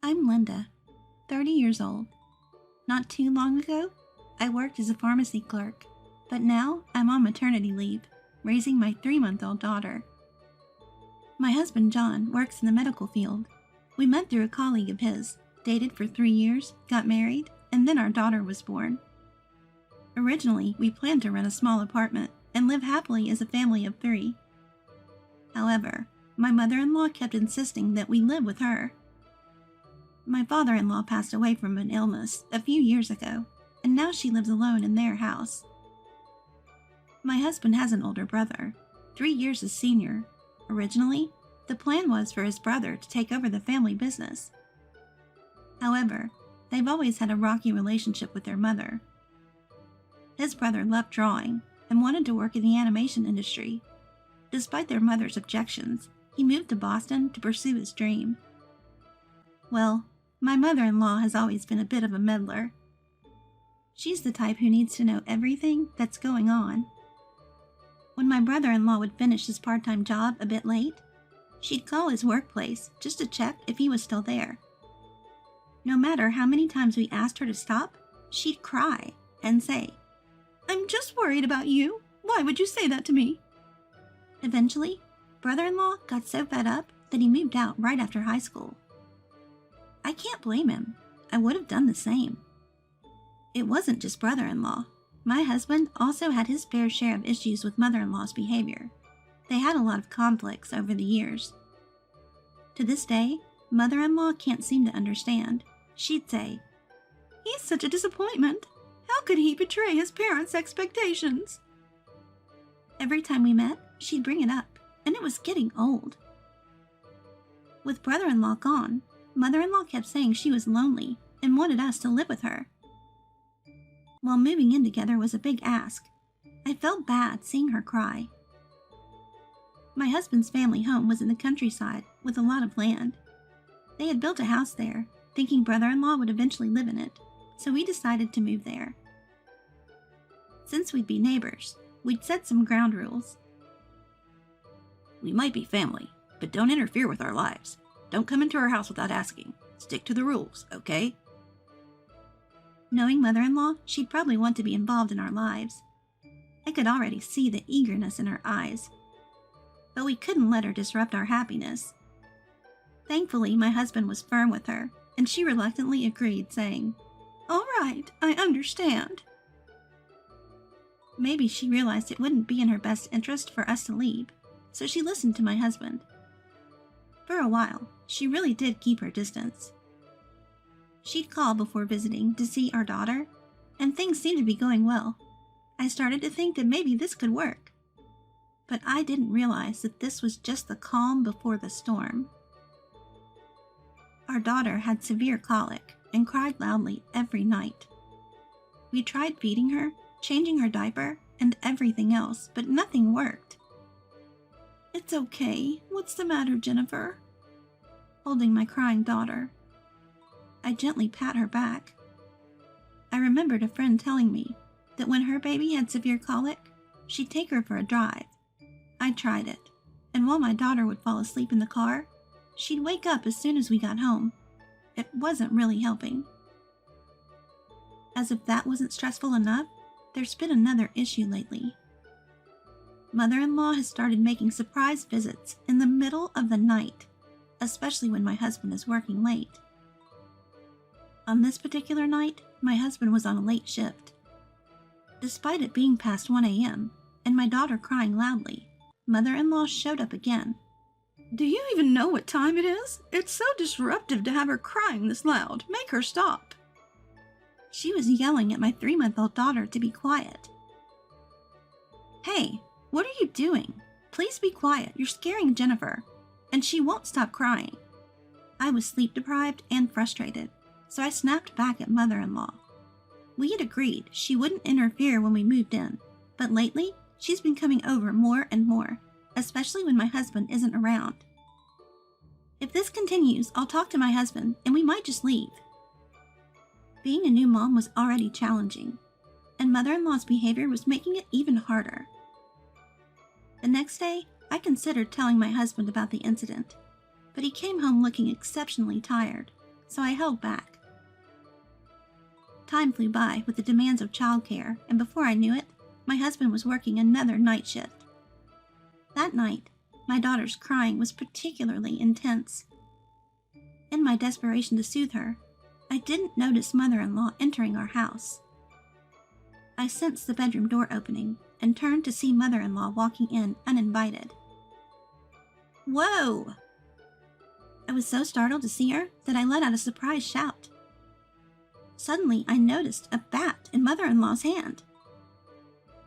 I'm Linda, 30 years old. Not too long ago, I worked as a pharmacy clerk, but now I'm on maternity leave, raising my 3-month-old daughter. My husband John works in the medical field. We met through a colleague of his, dated for 3 years, got married, and then our daughter was born. Originally, we planned to rent a small apartment and live happily as a family of 3. However, my mother-in-law kept insisting that we live with her. My father-in-law passed away from an illness a few years ago, and now she lives alone in their house. My husband has an older brother, 3 years his senior. Originally, the plan was for his brother to take over the family business. However, they've always had a rocky relationship with their mother. His brother loved drawing and wanted to work in the animation industry. Despite their mother's objections, he moved to Boston to pursue his dream. Well, my mother-in-law has always been a bit of a meddler. She's the type who needs to know everything that's going on. When my brother-in-law would finish his part-time job a bit late, she'd call his workplace just to check if he was still there. No matter how many times we asked her to stop, she'd cry and say, "I'm just worried about you. Why would you say that to me?" Eventually, brother-in-law got so fed up that he moved out right after high school. I can't blame him. I would have done the same. It wasn't just brother-in-law. My husband also had his fair share of issues with mother-in-law's behavior. They had a lot of conflicts over the years. To this day, mother-in-law can't seem to understand. She'd say, "He's such a disappointment. How could he betray his parents' expectations?" Every time we met, she'd bring it up, and it was getting old. With brother-in-law gone, mother-in-law kept saying she was lonely and wanted us to live with her. While moving in together was a big ask, I felt bad seeing her cry. My husband's family home was in the countryside with a lot of land. They had built a house there, thinking brother-in-law would eventually live in it, so we decided to move there. Since we'd be neighbors, we'd set some ground rules. "We might be family, but don't interfere with our lives. Don't come into our house without asking. Stick to the rules, okay?" Knowing mother-in-law, she'd probably want to be involved in our lives. I could already see the eagerness in her eyes. But we couldn't let her disrupt our happiness. Thankfully, my husband was firm with her, and she reluctantly agreed, saying, "All right, I understand." Maybe she realized it wouldn't be in her best interest for us to leave, so she listened to my husband. For a while, she really did keep her distance. She'd call before visiting to see our daughter, and things seemed to be going well. I started to think that maybe this could work. But I didn't realize that this was just the calm before the storm. Our daughter had severe colic and cried loudly every night. We tried feeding her, changing her diaper, and everything else, but nothing worked. "It's okay. What's the matter, Jennifer?" Holding my crying daughter. I gently pat her back. I remembered a friend telling me that when her baby had severe colic, she'd take her for a drive. I tried it, and while my daughter would fall asleep in the car, she'd wake up as soon as we got home. It wasn't really helping. As if that wasn't stressful enough, there's been another issue lately. Mother-in-law has started making surprise visits in the middle of the night, especially when my husband is working late. On this particular night, my husband was on a late shift. Despite it being past 1 a.m. and my daughter crying loudly, mother-in-law showed up again. "Do you even know what time it is? It's so disruptive to have her crying this loud. Make her stop." She was yelling at my 3-month-old daughter to be quiet. "Hey, what are you doing? Please be quiet. You're scaring Jennifer, and she won't stop crying." I was sleep-deprived and frustrated, so I snapped back at mother-in-law. We had agreed she wouldn't interfere when we moved in, but lately she's been coming over more and more, especially when my husband isn't around. If this continues, I'll talk to my husband and we might just leave. Being a new mom was already challenging, and mother-in-law's behavior was making it even harder. The next day, I considered telling my husband about the incident, but he came home looking exceptionally tired, so I held back. Time flew by with the demands of childcare, and before I knew it, my husband was working another night shift. That night, my daughter's crying was particularly intense. In my desperation to soothe her, I didn't notice mother-in-law entering our house. I sensed the bedroom door opening and turned to see mother-in-law walking in uninvited. Whoa! I was so startled to see her that I let out a surprised shout. Suddenly, I noticed a bat in mother-in-law's hand.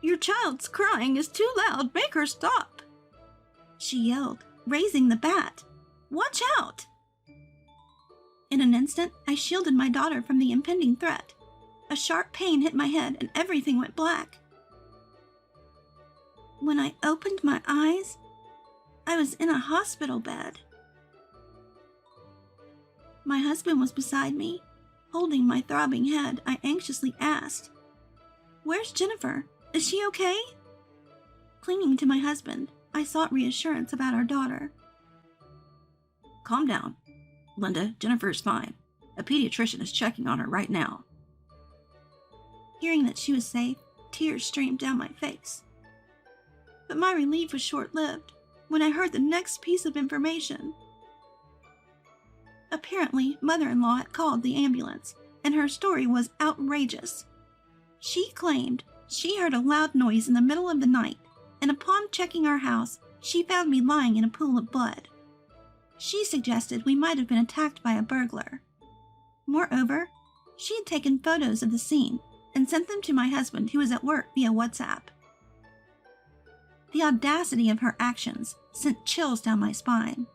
"Your child's crying is too loud. Make her stop!" she yelled, raising the bat. "Watch out!" In an instant, I shielded my daughter from the impending threat. A sharp pain hit my head and everything went black. When I opened my eyes, I was in a hospital bed. My husband was beside me. Holding my throbbing head, I anxiously asked, "Where's Jennifer? Is she okay?" Clinging to my husband, I sought reassurance about our daughter. "Calm down, Linda. Jennifer is fine. A pediatrician is checking on her right now." Hearing that she was safe, tears streamed down my face. But my relief was short-lived when I heard the next piece of information. Apparently, mother-in-law had called the ambulance, and her story was outrageous. She claimed she heard a loud noise in the middle of the night, and upon checking our house, she found me lying in a pool of blood. She suggested we might have been attacked by a burglar. Moreover, she had taken photos of the scene and sent them to my husband, who was at work, via WhatsApp. The audacity of her actions sent chills down my spine.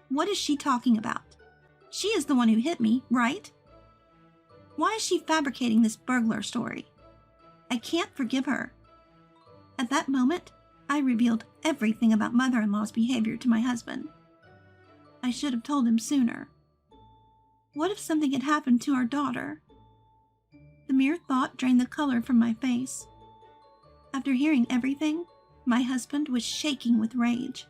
What is she talking about? She is the one who hit me, right? Why is she fabricating this burglar story? I can't forgive her. At that moment, I revealed everything about mother-in-law's behavior to my husband. I should have told him sooner. What if something had happened to our daughter? The mere thought drained the color from my face. After hearing everything, my husband was shaking with rage.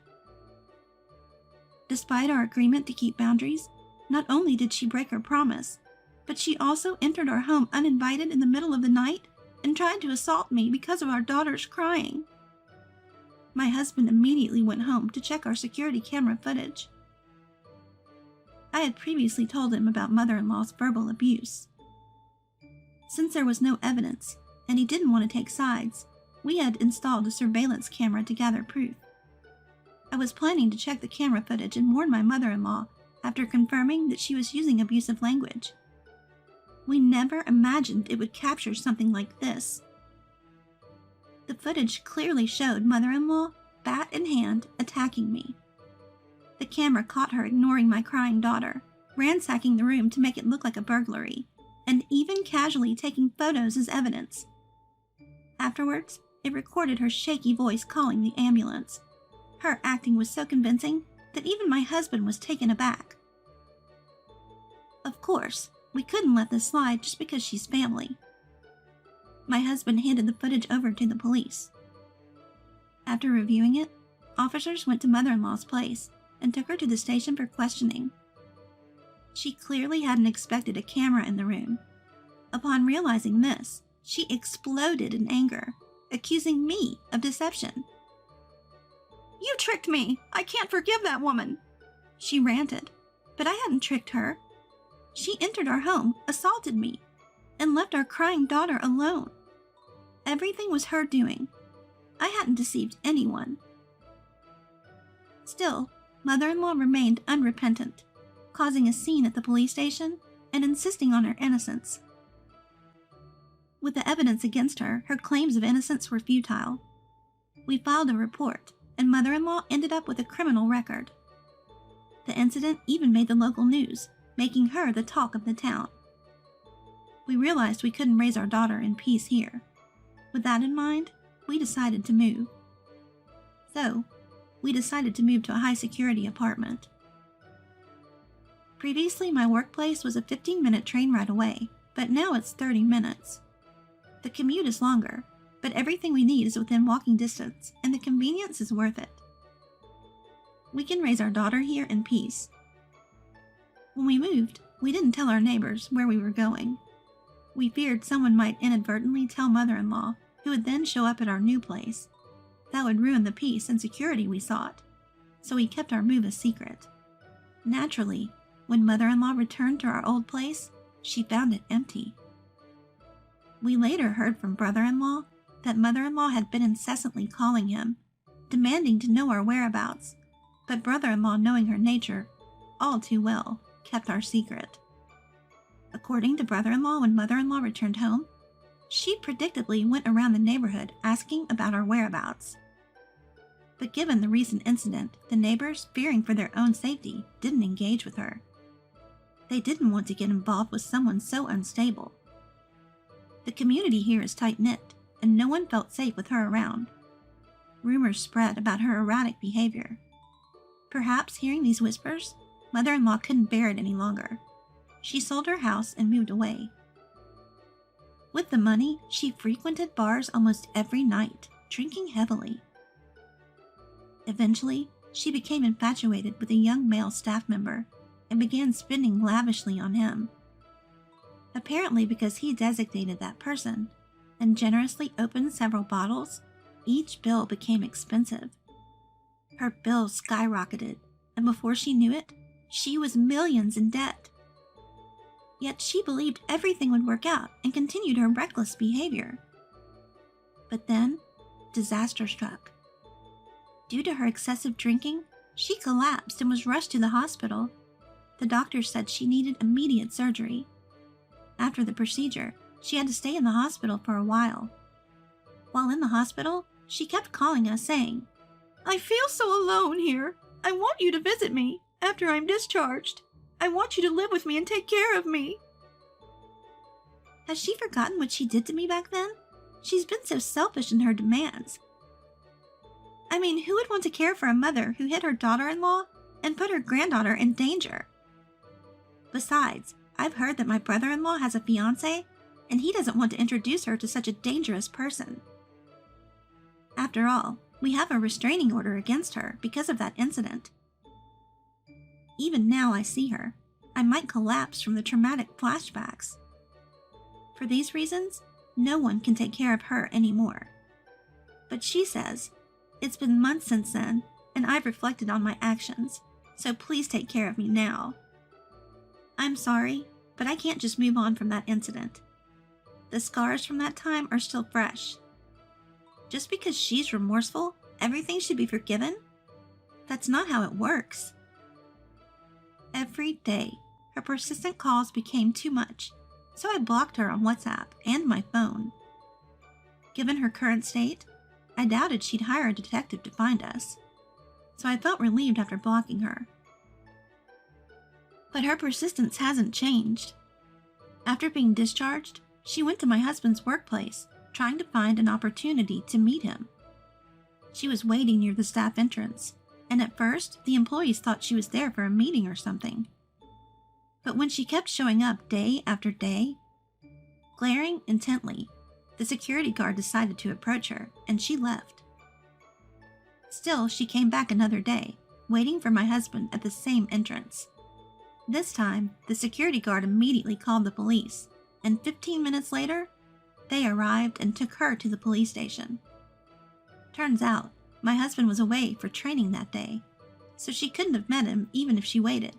Despite our agreement to keep boundaries, not only did she break her promise, but she also entered our home uninvited in the middle of the night and tried to assault me because of our daughter's crying. My husband immediately went home to check our security camera footage. I had previously told him about mother-in-law's verbal abuse. Since there was no evidence, and he didn't want to take sides, we had installed a surveillance camera to gather proof. I was planning to check the camera footage and warn my mother-in-law after confirming that she was using abusive language. We never imagined it would capture something like this. The footage clearly showed mother-in-law, bat in hand, attacking me. The camera caught her ignoring my crying daughter, ransacking the room to make it look like a burglary, and even casually taking photos as evidence. Afterwards, it recorded her shaky voice calling the ambulance. Her acting was so convincing that even my husband was taken aback. Of course, we couldn't let this slide just because she's family. My husband handed the footage over to the police. After reviewing it, officers went to mother-in-law's place and took her to the station for questioning. She clearly hadn't expected a camera in the room. Upon realizing this, she exploded in anger, accusing me of deception. "You tricked me! I can't forgive that woman!" she ranted. But I hadn't tricked her. She entered our home, assaulted me, and left our crying daughter alone. Everything was her doing. I hadn't deceived anyone. Still, mother-in-law remained unrepentant, causing a scene at the police station and insisting on her innocence. With the evidence against her, her claims of innocence were futile. We filed a report, and mother-in-law ended up with a criminal record. The incident even made the local news, making her the talk of the town. We realized we couldn't raise our daughter in peace here. With that in mind, we decided to move. So, we decided to move to a high-security apartment. Previously, my workplace was a 15-minute train ride away, but now it's 30 minutes. The commute is longer, but everything we need is within walking distance, and the convenience is worth it. We can raise our daughter here in peace. When we moved, we didn't tell our neighbors where we were going. We feared someone might inadvertently tell mother-in-law, who would then show up at our new place. That would ruin the peace and security we sought, so we kept our move a secret. Naturally, when mother-in-law returned to our old place, she found it empty. We later heard from brother-in-law that mother-in-law had been incessantly calling him, demanding to know our whereabouts, but brother-in-law, knowing her nature all too well, kept our secret. According to brother-in-law, when mother-in-law returned home, she predictably went around the neighborhood asking about our whereabouts. But given the recent incident, the neighbors, fearing for their own safety, didn't engage with her. They didn't want to get involved with someone so unstable. The community here is tight-knit, and no one felt safe with her around. Rumors spread about her erratic behavior. Perhaps hearing these whispers, mother-in-law couldn't bear it any longer. She sold her house and moved away. With the money, she frequented bars almost every night, drinking heavily. Eventually, she became infatuated with a young male staff member and began spending lavishly on him. Apparently because he designated that person and generously opened several bottles, each bill became expensive. Her bills skyrocketed, and before she knew it, she was millions in debt. Yet she believed everything would work out and continued her reckless behavior. But then, disaster struck. Due to her excessive drinking, she collapsed and was rushed to the hospital. The doctor said she needed immediate surgery. After the procedure, she had to stay in the hospital for a while. While in the hospital, she kept calling us saying, "I feel so alone here. I want you to visit me after I'm discharged. I want you to live with me and take care of me." Has she forgotten what she did to me back then? She's been so selfish in her demands. I mean, who would want to care for a mother who hit her daughter-in-law and put her granddaughter in danger? Besides, I've heard that my brother-in-law has a fiancé, and he doesn't want to introduce her to such a dangerous person. After all, we have a restraining order against her because of that incident. Even now I see her, I might collapse from the traumatic flashbacks. For these reasons, no one can take care of her anymore. But she says, "It's been months since then, and I've reflected on my actions, so please take care of me now." I'm sorry, but I can't just move on from that incident. The scars from that time are still fresh. Just because she's remorseful, everything should be forgiven? That's not how it works. Every day, her persistent calls became too much, so I blocked her on WhatsApp and my phone. Given her current state, I doubted she'd hire a detective to find us, so I felt relieved after blocking her. But her persistence hasn't changed. After being discharged, she went to my husband's workplace, trying to find an opportunity to meet him. She was waiting near the staff entrance, and at first, the employees thought she was there for a meeting or something. But when she kept showing up day after day, glaring intently, the security guard decided to approach her, and she left. Still, she came back another day, waiting for my husband at the same entrance. This time, the security guard immediately called the police, and 15 minutes later, they arrived and took her to the police station. Turns out, my husband was away for training that day, so she couldn't have met him even if she waited.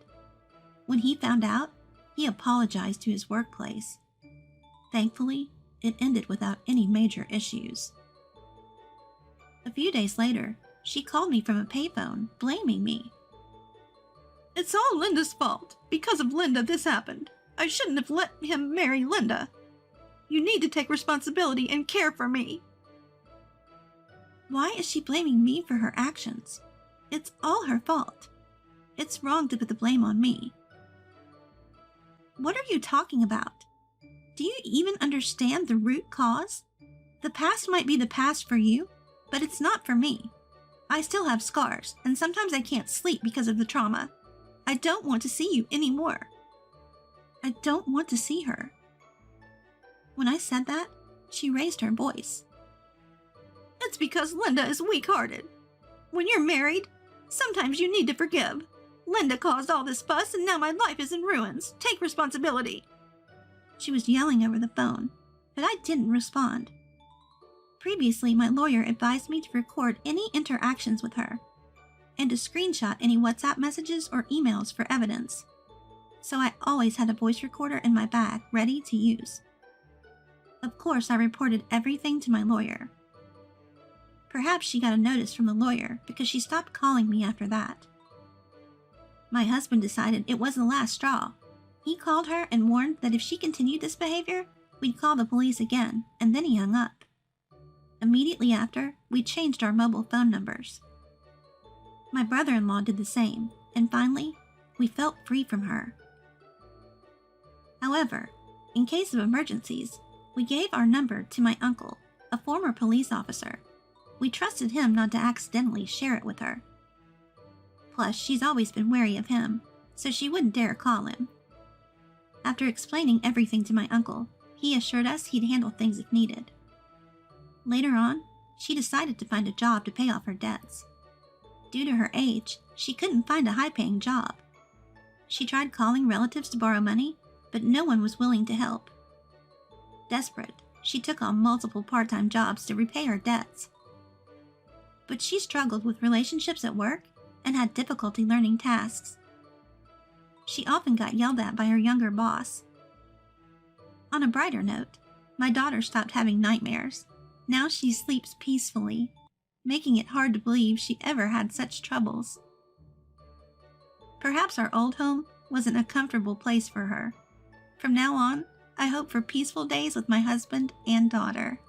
When he found out, he apologized to his workplace. Thankfully, it ended without any major issues. A few days later, she called me from a payphone, blaming me. "It's all Linda's fault. Because of Linda, this happened. I shouldn't have let him marry Linda. You need to take responsibility and care for me." Why is she blaming me for her actions? It's all her fault. It's wrong to put the blame on me. What are you talking about? Do you even understand the root cause? The past might be the past for you, but it's not for me. I still have scars, and sometimes I can't sleep because of the trauma. I don't want to see you anymore. I don't want to see her. When I said that, she raised her voice. "It's because Linda is weak-hearted. When you're married, sometimes you need to forgive. Linda caused all this fuss and now my life is in ruins. Take responsibility. She was yelling over the phone, but I didn't respond. Previously, my lawyer advised me to record any interactions with her and to screenshot any WhatsApp messages or emails for evidence. So I always had a voice recorder in my bag ready to use. Of course, I reported everything to my lawyer. Perhaps she got a notice from the lawyer because she stopped calling me after that. My husband decided it was the last straw. He called her and warned that if she continued this behavior, we'd call the police again, and then he hung up. Immediately after, we changed our mobile phone numbers. My brother-in-law did the same, and finally, we felt free from her. However, in case of emergencies, we gave our number to my uncle, a former police officer. We trusted him not to accidentally share it with her. Plus, she's always been wary of him, so she wouldn't dare call him. After explaining everything to my uncle, he assured us he'd handle things if needed. Later on, she decided to find a job to pay off her debts. Due to her age, she couldn't find a high-paying job. She tried calling relatives to borrow money, but no one was willing to help. Desperate, she took on multiple part-time jobs to repay her debts. But she struggled with relationships at work and had difficulty learning tasks. She often got yelled at by her younger boss. On a brighter note, my daughter stopped having nightmares. Now she sleeps peacefully, making it hard to believe she ever had such troubles. Perhaps our old home wasn't a comfortable place for her. From now on, I hope for peaceful days with my husband and daughter.